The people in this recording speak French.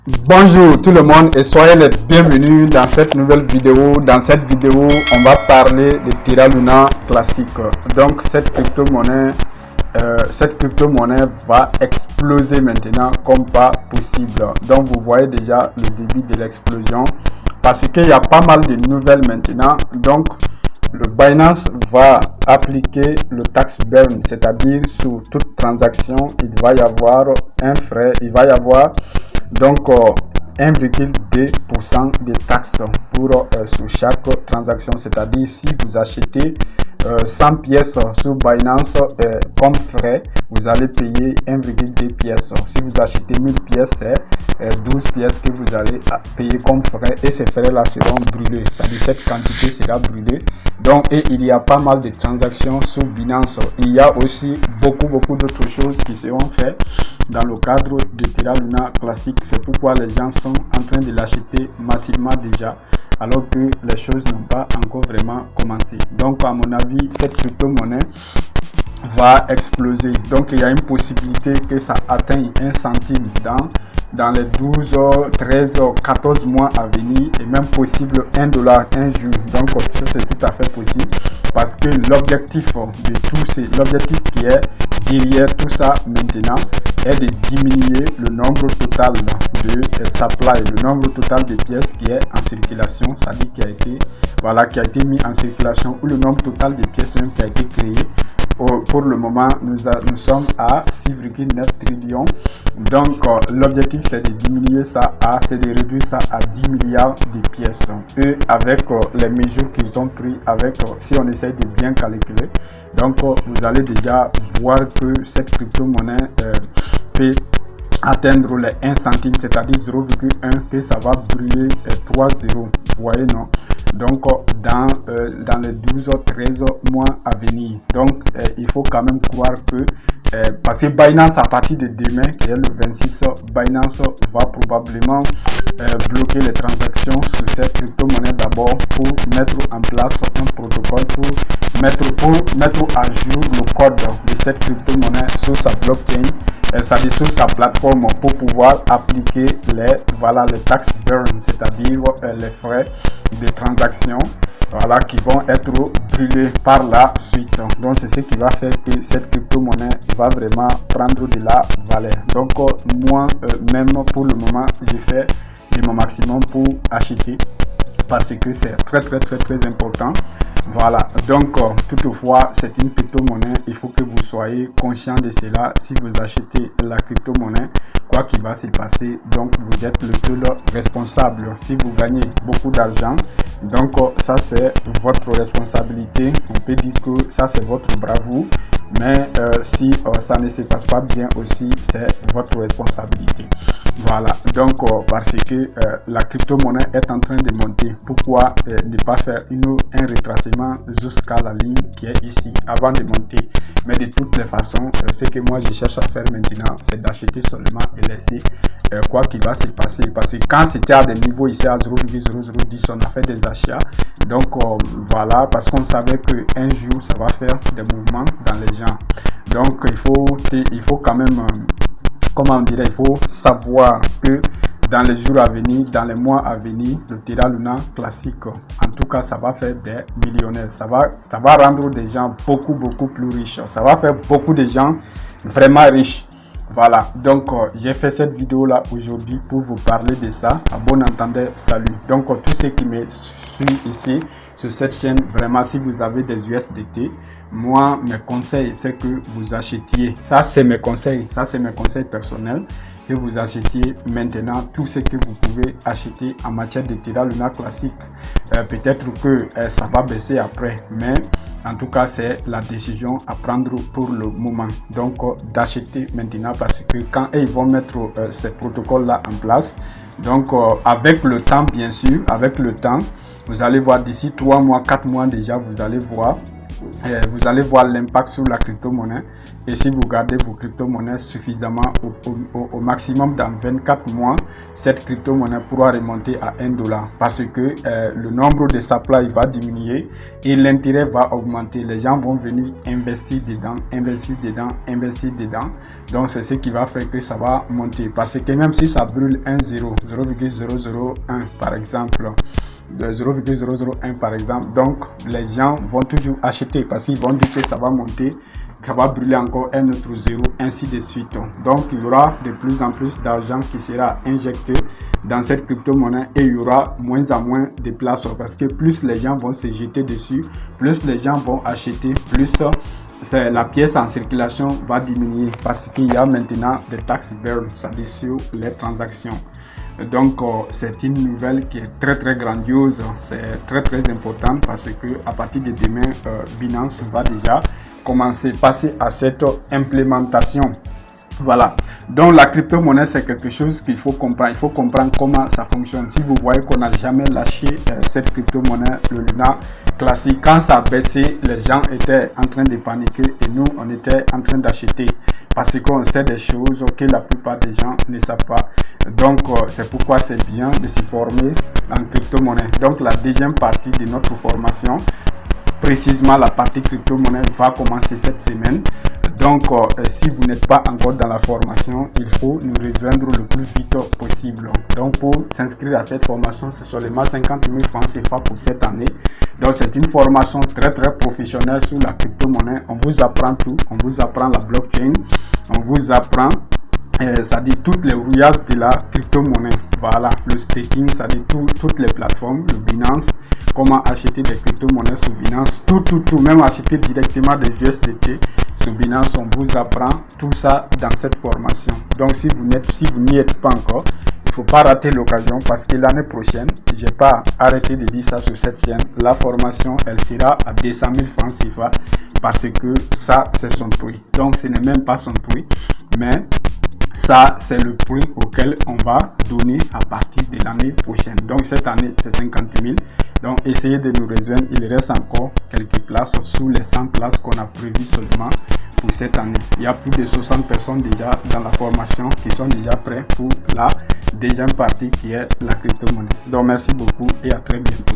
Bonjour tout le monde et soyez les bienvenus dans cette nouvelle vidéo. Dans cette vidéo, on va parler de Terra Luna classique. Donc cette crypto-monnaie va exploser maintenant comme pas possible. Donc vous voyez déjà le début de l'explosion parce qu'il y a pas mal de nouvelles maintenant. Donc le Binance va appliquer le tax burn, c'est-à-dire sur toute transaction, il va y avoir un frais, il va y avoir donc 1,2% de taxes sur chaque transaction, c'est-à-dire si vous achetez 100 pièces sur Binance comme frais, vous allez payer 1,2 pièces. Si vous achetez 1000 pièces, c'est 12 pièces que vous allez payer comme frais et ces frais-là seront brûlés, c'est-à-dire cette quantité sera brûlée. Donc, et il y a pas mal de transactions sur Binance. Il y a aussi beaucoup d'autres choses qui seront faites dans le cadre de Terra Luna classique. C'est pourquoi les gens sont en train de l'acheter massivement déjà, alors que les choses n'ont pas encore vraiment commencé. Donc, à mon avis, cette crypto-monnaie va exploser. Donc, il y a une possibilité que ça atteigne 1 centime dans les 12, 13, 14 mois à venir, et même possible $1 un jour. Donc ça c'est tout à fait possible parce que l'objectif de tout l'objectif qui est derrière tout ça maintenant est de diminuer le nombre total de supply, le nombre total de pièces qui est en circulation, c'est-à-dire qui a été mis en circulation, ou le nombre total de pièces même qui a été créé. Pour le moment, nous sommes à 6,9 trillions. Donc, l'objectif, c'est de diminuer ça c'est de réduire ça à 10 milliards de pièces. Et avec les mesures qu'ils ont prises, si on essaye de bien calculer, donc vous allez déjà voir que cette crypto-monnaie peut atteindre les 1 centime, c'est-à-dire 0,1, que ça va brûler 3 zéros. Vous voyez, non? Donc dans les 12 ou 13 mois à venir. Donc il faut quand même croire que parce que Binance, à partir de demain qui est le 26, Binance va probablement bloquer les transactions sur cette crypto-monnaie d'abord pour mettre en place un protocole pour mettre à jour le code de cette crypto-monnaie sur sa blockchain, c'est-à-dire sur sa plateforme, pour pouvoir appliquer les tax burn, c'est-à-dire les frais de transaction, qui vont être brûlés par la suite. Donc c'est ce qui va faire que cette crypto-monnaie va vraiment prendre de la valeur. Donc moi même pour le moment, j'ai fait de mon maximum pour acheter parce que c'est très important. Voilà, donc toutefois c'est une crypto-monnaie, il faut que vous soyez conscient de cela. Si vous achetez la crypto-monnaie, quoi qu'il va se passer, donc vous êtes le seul responsable. Si vous gagnez beaucoup d'argent, donc ça c'est votre responsabilité. On peut dire que ça c'est votre bravoure, mais si ça ne se passe pas bien aussi, c'est votre responsabilité. Voilà, donc parce que la crypto-monnaie est en train de monter, pourquoi ne pas faire un retracement jusqu'à la ligne qui est ici avant de monter? Mais de toutes les façons, ce que moi je cherche à faire maintenant, c'est d'acheter seulement et laisser quoi qu'il va se passer. Parce que quand c'était à des niveaux ici à 0,0010, on a fait des achats. Donc voilà, parce qu'on savait qu'un jour ça va faire des mouvements dans les gens. Donc il faut quand même il faut savoir que dans les jours à venir, dans les mois à venir, le Terra Luna classique, en tout cas, ça va faire des millionnaires. Ça va rendre des gens beaucoup plus riches. Ça va faire beaucoup de gens vraiment riches. Voilà, donc j'ai fait cette vidéo là aujourd'hui pour vous parler de ça. À bon entendeur, salut. Donc tous ceux qui me suivent ici sur cette chaîne, vraiment, si vous avez des USDT, moi mes conseils c'est que vous achetiez. Ça c'est mes conseils personnels, que vous achetiez maintenant tout ce que vous pouvez acheter en matière de Terra Luna classique. Peut-être que ça va baisser après, mais en tout cas c'est la décision à prendre pour le moment. Donc d'acheter maintenant, parce que quand ils vont mettre ces protocoles là en place, donc avec le temps, bien sûr, avec le temps, vous allez voir d'ici 3 mois, 4 mois déjà, vous allez voir vous allez voir l'impact sur la crypto-monnaie. Et si vous gardez vos crypto-monnaies suffisamment au maximum dans 24 mois, cette crypto-monnaie pourra remonter à $1 parce que le nombre de supply va diminuer et l'intérêt va augmenter. Les gens vont venir investir dedans, investir dedans, investir dedans. Donc c'est ce qui va faire que ça va monter. Parce que même si ça brûle 0,001 par exemple, de 0,001 par exemple, donc les gens vont toujours acheter parce qu'ils vont dire que ça va monter, ça va brûler encore un autre zéro, ainsi de suite. Donc il y aura de plus en plus d'argent qui sera injecté dans cette crypto-monnaie et il y aura moins en moins de place parce que plus les gens vont se jeter dessus, plus les gens vont acheter, plus la pièce en circulation va diminuer parce qu'il y a maintenant des taxes burn, c'est-à-dire sur les transactions. Donc c'est une nouvelle qui est très grandiose, c'est très important parce que à partir de demain, Binance va déjà commencer à passer à cette implémentation. Voilà, donc la crypto-monnaie c'est quelque chose qu'il faut comprendre. Il faut comprendre comment ça fonctionne. Si vous voyez qu'on n'a jamais lâché cette crypto-monnaie, le Luna classique, quand ça a baissé, les gens étaient en train de paniquer et nous on était en train d'acheter parce qu'on sait des choses que la plupart des gens ne savent pas. Donc c'est pourquoi c'est bien de s'y former en crypto-monnaie. Donc la deuxième partie de notre formation, précisément la partie crypto-monnaie, va commencer cette semaine. Donc si vous n'êtes pas encore dans la formation, il faut nous rejoindre le plus vite possible. Donc pour s'inscrire à cette formation, c'est seulement 50 000 francs CFA pour cette année. Donc c'est une formation très professionnelle sur la crypto-monnaie. On vous apprend tout, on vous apprend la blockchain, on vous apprend c'est-à-dire toutes les rouillages de la crypto-monnaie. Voilà, le staking, c'est-à-dire toutes les plateformes, le Binance, comment acheter des crypto-monnaies sur Binance, tout, même acheter directement des USDT sur Binance. On vous apprend tout ça dans cette formation. Donc si vous n'y êtes pas encore, il ne faut pas rater l'occasion parce que l'année prochaine, je n'ai pas arrêté de dire ça sur cette chaîne, la formation, elle sera à 200 000 francs CFA parce que ça, c'est son prix. Donc ce n'est même pas son prix, mais ça, c'est le prix auquel on va donner à partir de l'année prochaine. Donc, cette année, c'est 50 000. Donc, essayez de nous rejoindre. Il reste encore quelques places sous les 100 places qu'on a prévues seulement pour cette année. Il y a plus de 60 personnes déjà dans la formation qui sont déjà prêtes pour la deuxième partie qui est la crypto-monnaie. Donc, merci beaucoup et à très bientôt.